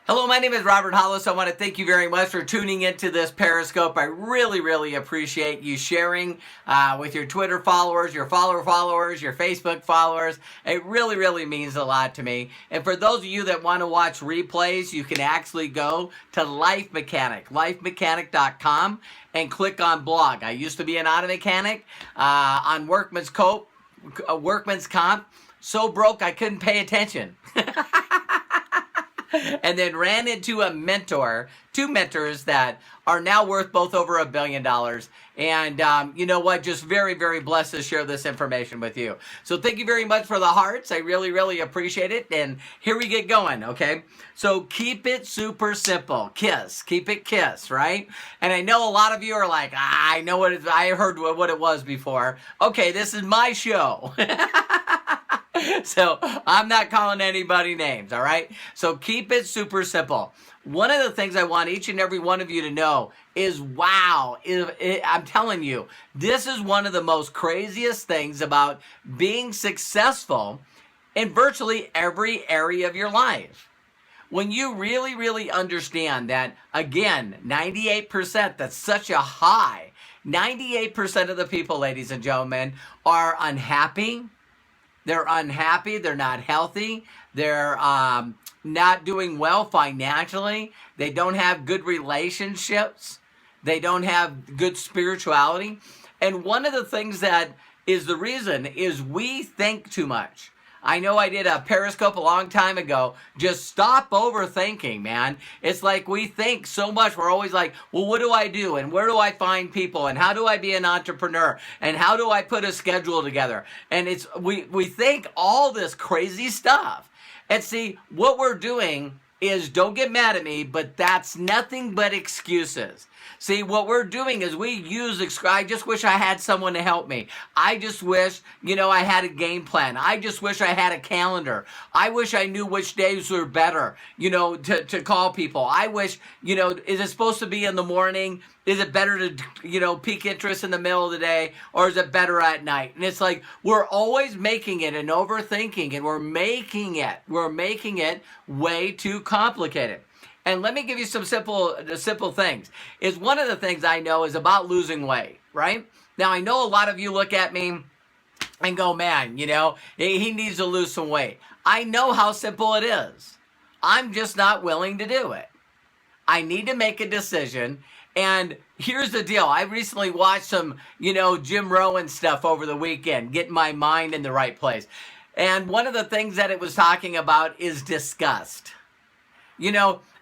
Hello, my name is Robert Hollis. I want to thank you very much for tuning into this Periscope. I really appreciate you sharing with your Twitter followers, your followers, your Facebook followers. It really means a lot to me. And for those of you that want to watch replays, you can actually go to Life Mechanic, lifemechanic.com, and click on blog. I used to be an auto mechanic on Workman's Comp, so broke I couldn't pay attention. And then ran into two mentors that are now worth both over $1 billion. And you know what? Just very blessed to share this information with you. So thank you very much for the hearts. I really appreciate it. And here we get going, okay? So keep it super simple. KISS. Keep it KISS, right? And I know a lot of you are like, I know what it is. I heard what it was before. Okay, this is my show. So I'm not calling anybody names, all right? So keep it super simple. One of the things I want each and every one of you to know is, wow, I'm telling you, this is one of the most craziest things about being successful in virtually every area of your life. When you really understand that, again, 98%, that's such a high. 98% of the people, ladies and gentlemen, are unhappy. They're unhappy, they're not healthy, they're not doing well financially, they don't have good relationships, they don't have good spirituality. And one of the things that is the reason is we think too much. I know I did a Periscope a long time ago. Just stop overthinking, man. It's like we think so much. We're always like, well, what do I do? And where do I find people? And how do I be an entrepreneur? And how do I put a schedule together? And it's we think all this crazy stuff. And see, what we're doing is, don't get mad at me, but that's nothing but excuses. See, what we're doing is we use, I just wish I had someone to help me. I just wish, I had a game plan. I just wish I had a calendar. I wish I knew which days were better, to call people. I wish, is it supposed to be in the morning? Is it better to, peak interest in the middle of the day? Or is it better at night? And it's like, we're always making it and overthinking, and we're making it way too complicated. And let me give you some simple things. Is one of the things I know is about losing weight, right? Now, I know a lot of you look at me and go, man, he needs to lose some weight. I know how simple it is. I'm just not willing to do it. I need to make a decision. And here's the deal. I recently watched some, Jim Rohn stuff over the weekend, getting my mind in the right place. And one of the things that it was talking about is disgust.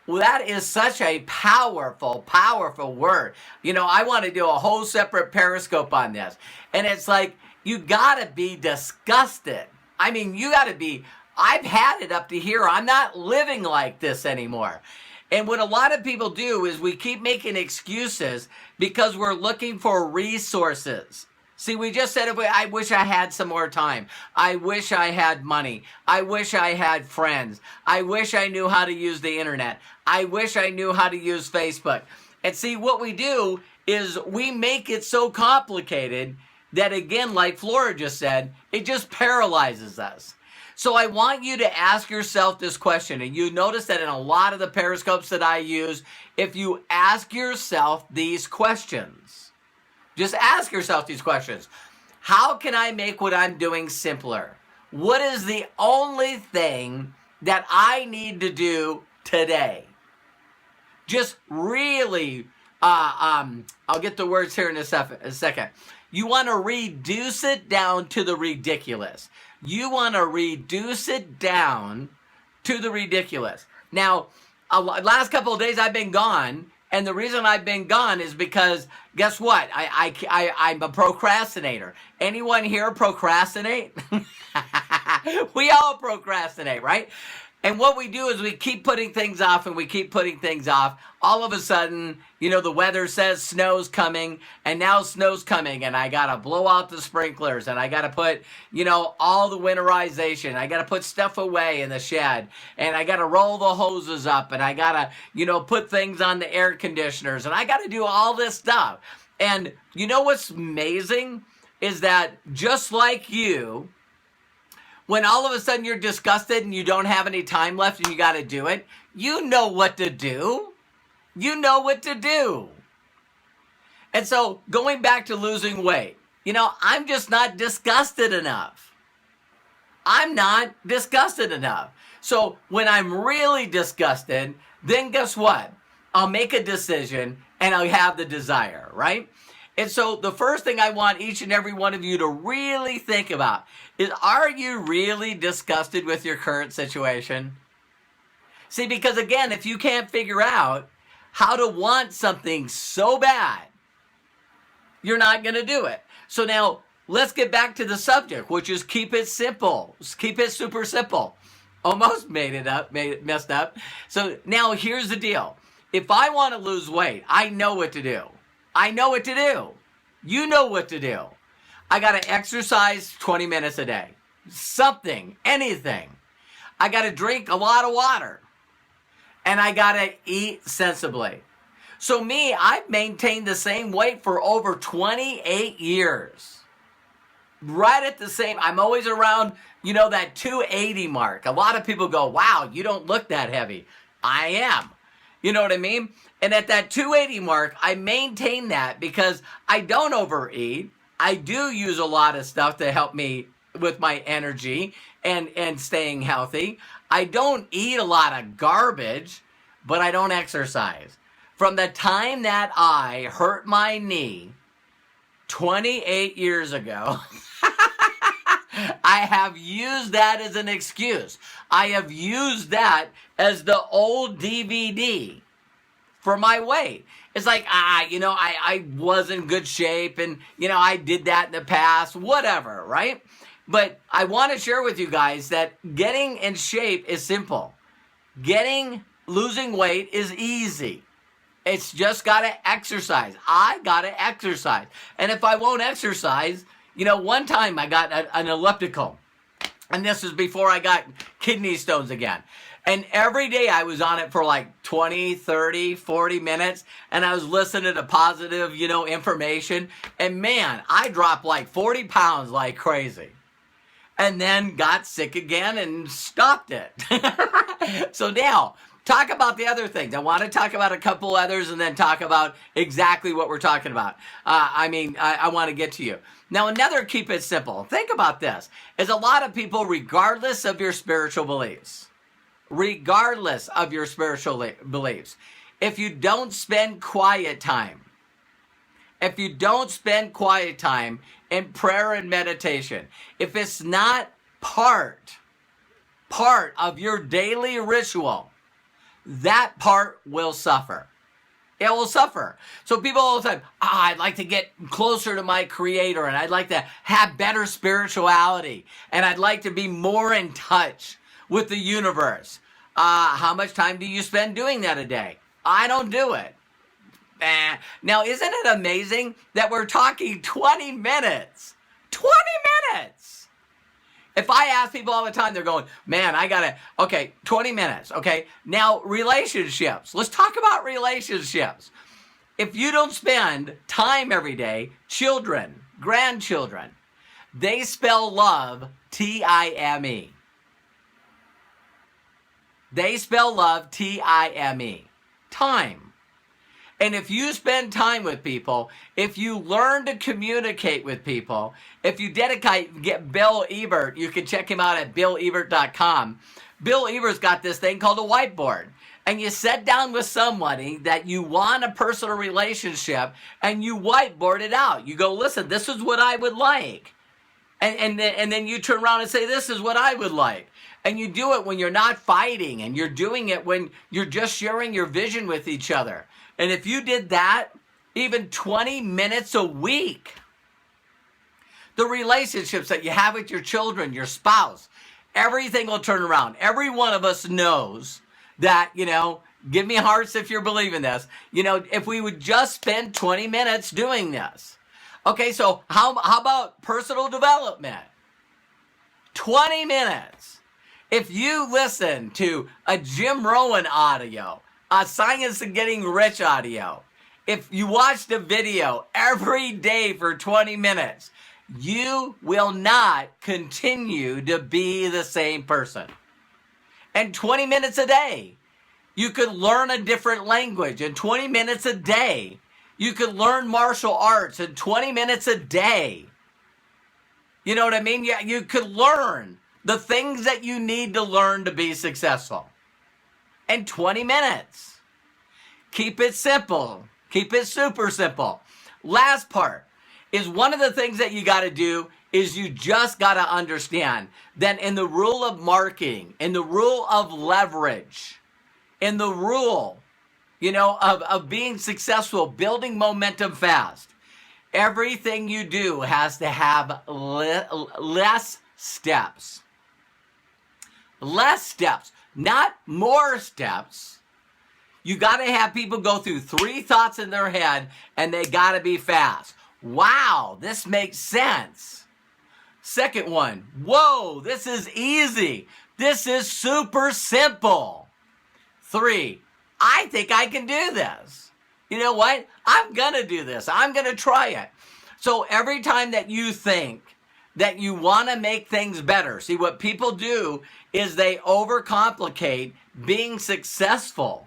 Well, that is such a powerful word. I want to do a whole separate Periscope on this. And it's like, you got to be disgusted. I mean, you got to be, I've had it up to here. I'm not living like this anymore. And what a lot of people do is we keep making excuses because we're looking for resources. See, we just said, I wish I had some more time. I wish I had money. I wish I had friends. I wish I knew how to use the internet. I wish I knew how to use Facebook. And see, what we do is we make it so complicated that, again, like Flora just said, it just paralyzes us. So I want you to ask yourself this question, and you notice that in a lot of the Periscopes that I use, if you ask yourself these questions, just ask yourself these questions. How can I make what I'm doing simpler? What is the only thing that I need to do today? Just really, I'll get the words here in a second. You want to reduce it down to the ridiculous. You want to reduce it down to the ridiculous. Now, last couple of days I've been gone. And the reason I've been gone is because, guess what? I'm a procrastinator. Anyone here procrastinate? We all procrastinate, right? And what we do is we keep putting things off and we keep putting things off. All of a sudden, the weather says snow's coming, and now snow's coming, and I got to blow out the sprinklers, and I got to put, all the winterization. I got to put stuff away in the shed, and I got to roll the hoses up, and I got to, put things on the air conditioners, and I got to do all this stuff. And what's amazing is that just like you, When all of a sudden you're disgusted and you don't have any time left and you got to do it, you know what to do. You know what to do. And so going back to losing weight, I'm just not disgusted enough. I'm not disgusted enough. So when I'm really disgusted, then guess what? I'll make a decision and I'll have the desire, right? And so the first thing I want each and every one of you to really think about is, are you really disgusted with your current situation? See, because again, if you can't figure out how to want something so bad, you're not going to do it. So now let's get back to the subject, which is keep it simple. Keep it super simple. Almost messed up. So now here's the deal. If I want to lose weight, I know what to do. I know what to do. You know what to do. I got to exercise 20 minutes a day. Something, anything. I got to drink a lot of water. And I got to eat sensibly. So me, I've maintained the same weight for over 28 years. Right at the same, I'm always around, that 280 mark. A lot of people go, wow, you don't look that heavy. I am. You know what I mean? And at that 280 mark, I maintain that because I don't overeat. I do use a lot of stuff to help me with my energy and staying healthy. I don't eat a lot of garbage, but I don't exercise. From the time that I hurt my knee 28 years ago, I have used that as an excuse. I have used that as the old DVD for my weight. It's like, I was in good shape and, I did that in the past, whatever, right? But I want to share with you guys that getting in shape is simple. Losing weight is easy. It's just got to exercise. I got to exercise. And if I won't exercise, one time I got an elliptical. And this was before I got kidney stones again. And every day I was on it for like 20, 30, 40 minutes. And I was listening to positive, information. And man, I dropped like 40 pounds like crazy. And then got sick again and stopped it. So now, talk about the other things. I want to talk about a couple others and then talk about exactly what we're talking about. I want to get to you. Now, another keep it simple. Think about this. Is a lot of people, regardless of your spiritual beliefs, if you don't spend quiet time in prayer and meditation, if it's not part of your daily ritual, that part will suffer. It will suffer. So people all the time, I'd like to get closer to my Creator, and I'd like to have better spirituality, and I'd like to be more in touch with the universe. How much time do you spend doing that a day? I don't do it. Now, isn't it amazing that we're talking 20 minutes? 20 minutes! If I ask people all the time, they're going, man, 20 minutes, okay? Now, relationships. Let's talk about relationships. If you don't spend time every day, children, grandchildren, they spell love T-I-M-E. They spell love T-I-M-E. Time. And if you spend time with people, if you learn to communicate with people, if you get Bill Ebert, you can check him out at BillEbert.com. Bill Ebert's got this thing called a whiteboard. And you sit down with somebody that you want a personal relationship and you whiteboard it out. You go, listen, this is what I would like. And then you turn around and say, this is what I would like. And you do it when you're not fighting, and you're doing it when you're just sharing your vision with each other. And if you did that, even 20 minutes a week, the relationships that you have with your children, your spouse, everything will turn around. Every one of us knows that, give me hearts if you're believing this, if we would just spend 20 minutes doing this. Okay, so how about personal development? 20 minutes. If you listen to a Jim Rohn audio, a Science of Getting Rich audio, if you watch the video every day for 20 minutes, you will not continue to be the same person. And 20 minutes a day, you could learn a different language. In 20 minutes a day, you could learn martial arts in 20 minutes a day. You know what I mean? Yeah, you could learn the things that you need to learn to be successful in 20 minutes. Keep it simple. Keep it super simple. Last part is one of the things that you got to do is you just got to understand that in the rule of marketing, in the rule of leverage, in the rule, of being successful, building momentum fast, everything you do has to have less steps. Less steps, not more steps. You got to have people go through 3 thoughts in their head, and they got to be fast. Wow, this makes sense. Second one, whoa, this is easy. This is super simple. 3, I think I can do this. You know what? I'm going to do this. I'm going to try it. So every time that you think that you want to make things better, see, what people do is they overcomplicate being successful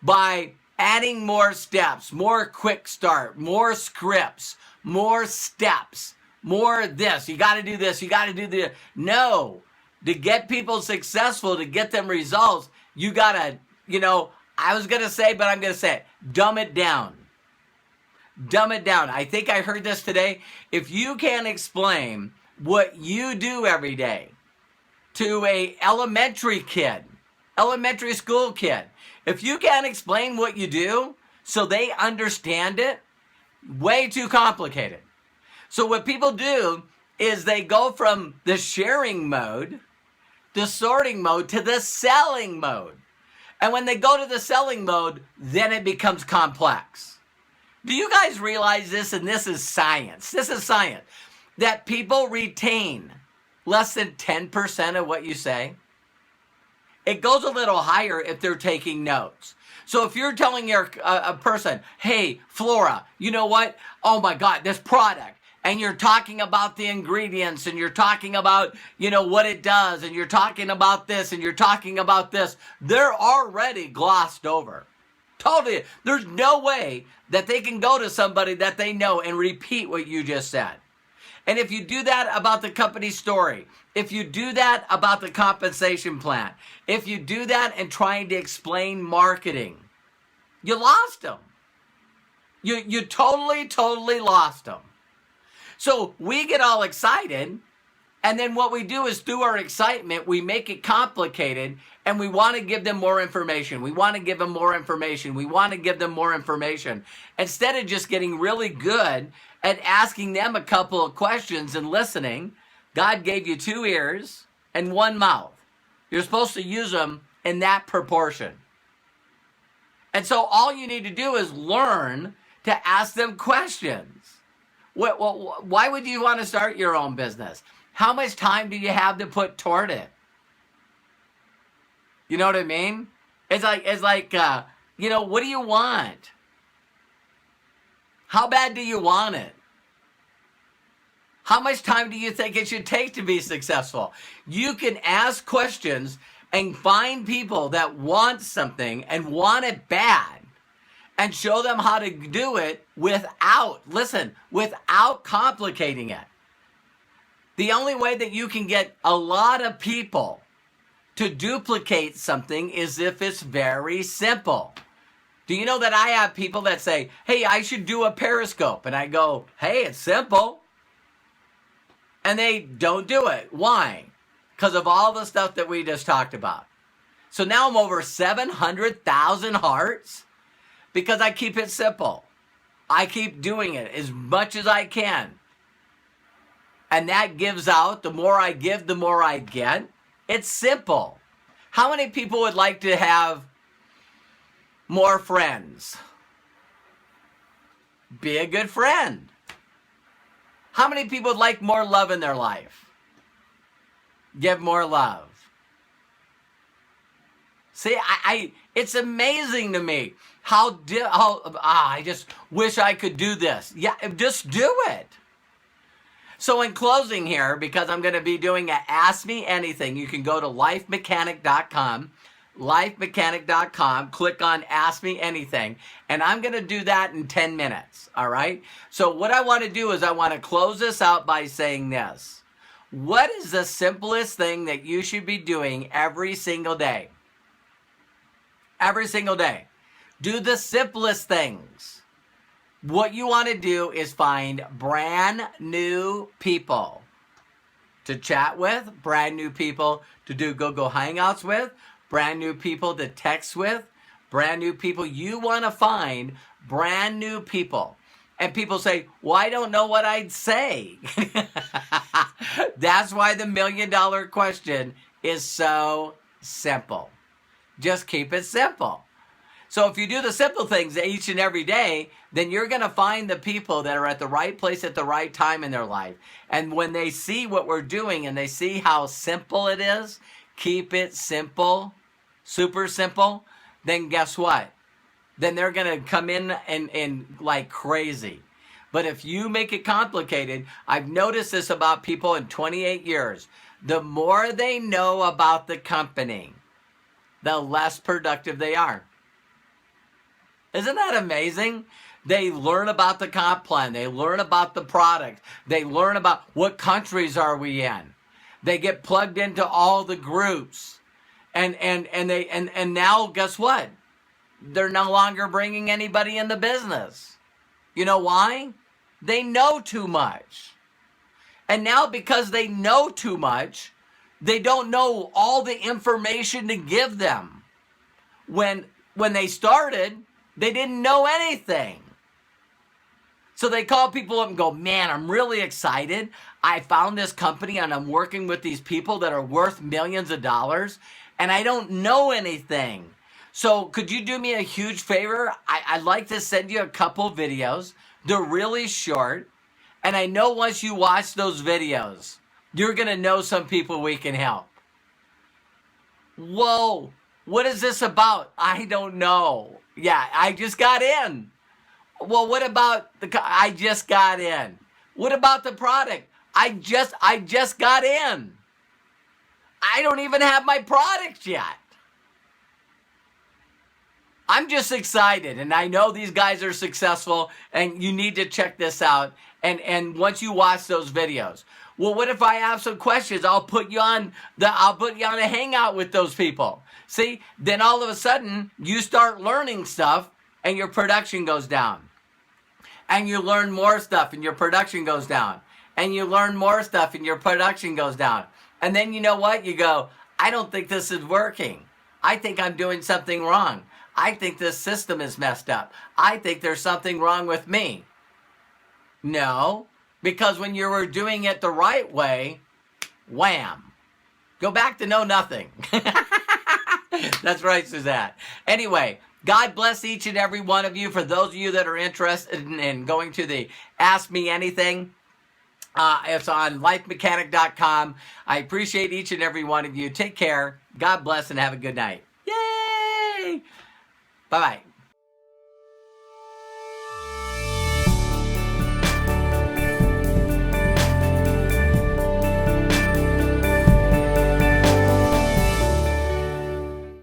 by adding more steps, more quick start, more scripts, more steps, more this. You got to do this. You got to do this. No, to get people successful, to get them results, you got to, I was going to say, but I'm going to say it, dumb it down. Dumb it down. I think I heard this today. If you can't explain what you do every day to a elementary school kid, if you can't explain what you do so they understand it, way too complicated. So what people do is they go from the sharing mode, the sorting mode, to the selling mode. And when they go to the selling mode, then it becomes complex. Do you guys realize this? And this is science. This is science. That people retain less than 10% of what you say. It goes a little higher if they're taking notes. So if you're telling a person, hey, Flora, you know what? Oh my God, this product. And you're talking about the ingredients, and you're talking about, what it does, and you're talking about this, and you're talking about this. They're already glossed over. Totally. There's no way that they can go to somebody that they know and repeat what you just said. And if you do that about the company story, if you do that about the compensation plan, if you do that in trying to explain marketing, you lost them. You totally lost them. So we get all excited, and then what we do is through our excitement, we make it complicated, and we want to give them more information. We want to give them more information. We want to give them more information. Instead of just getting really good at asking them a couple of questions and listening, God gave you 2 ears and 1 mouth. You're supposed to use them in that proportion. And so all you need to do is learn to ask them questions. Why would you want to start your own business? How much time do you have to put toward it? You know what I mean? It's like, what do you want? How bad do you want it? How much time do you think it should take to be successful? You can ask questions and find people that want something and want it bad, and show them how to do it without complicating it. The only way that you can get a lot of people to duplicate something is if it's very simple. Do you know that I have people that say, hey, I should do a Periscope? And I go, hey, it's simple. And they don't do it. Why? Because of all the stuff that we just talked about. So now I'm over 700,000 hearts because I keep it simple. I keep doing it as much as I can. And that gives out, the more I give, the more I get. It's simple. How many people would like to have more friends? Be a good friend. How many people would like more love in their life? Give more love. See, it's amazing to me I just wish I could do this. Yeah, just do it. So in closing here, because I'm going to be doing a Ask Me Anything, you can go to lifemechanic.com, lifemechanic.com, click on Ask Me Anything, and I'm going to do that in 10 minutes, all right? So what I want to do is I want to close this out by saying this. What is the simplest thing that you should be doing every single day? Every single day. Do the simplest things. What you want to do is find brand new people to chat with, brand new people to do Google Hangouts with, brand new people to text with, brand new people. You want to find brand new people. And people say, well, I don't know what I'd say. That's why the $1 million question is so simple. Just keep it simple. So if you do the simple things each and every day, then you're going to find the people that are at the right place at the right time in their life. And when they see what we're doing and they see how simple it is, keep it simple, super simple, then guess what? Then they're going to come in and like crazy. But if you make it complicated, I've noticed this about people in 28 years. The more they know about the company, the less productive they are. Isn't that amazing? They learn about the comp plan. They learn about the product. They learn about what countries are we in. They get plugged into all the groups. And now guess what? They're no longer bringing anybody in the business. You know why? They know too much. And now because they know too much, they don't know all the information to give them. When they started, they didn't know anything. So they call people up and go, man, I'm really excited. I found this company and I'm working with these people that are worth millions of dollars and I don't know anything. So could you do me a huge favor? I'd like to send you a couple videos. They're really short. And I know once you watch those videos, you're going to know some people we can help. Whoa, what is this about? I don't know. Yeah, I just got in. Well, what about I just got in. What about the product? I just got in. I don't even have my product yet. I'm just excited, and I know these guys are successful, and you need to check this out. And once you watch those videos, well, what if I have some questions? I'll put you on a hangout with those people. See, then all of a sudden you start learning stuff, and your production goes down, and you learn more stuff, and your production goes down, and you learn more stuff, and your production goes down, and then you know what? You go, I don't think this is working. I think I'm doing something wrong. I think this system is messed up. I think there's something wrong with me. No, because when you were doing it the right way, wham, go back to know nothing. That's right, Suzette. Anyway, God bless each and every one of you. For those of you that are interested in going to the Ask Me Anything, it's on lifemechanic.com. I appreciate each and every one of you. Take care. God bless and have a good night. Yay! Bye-bye.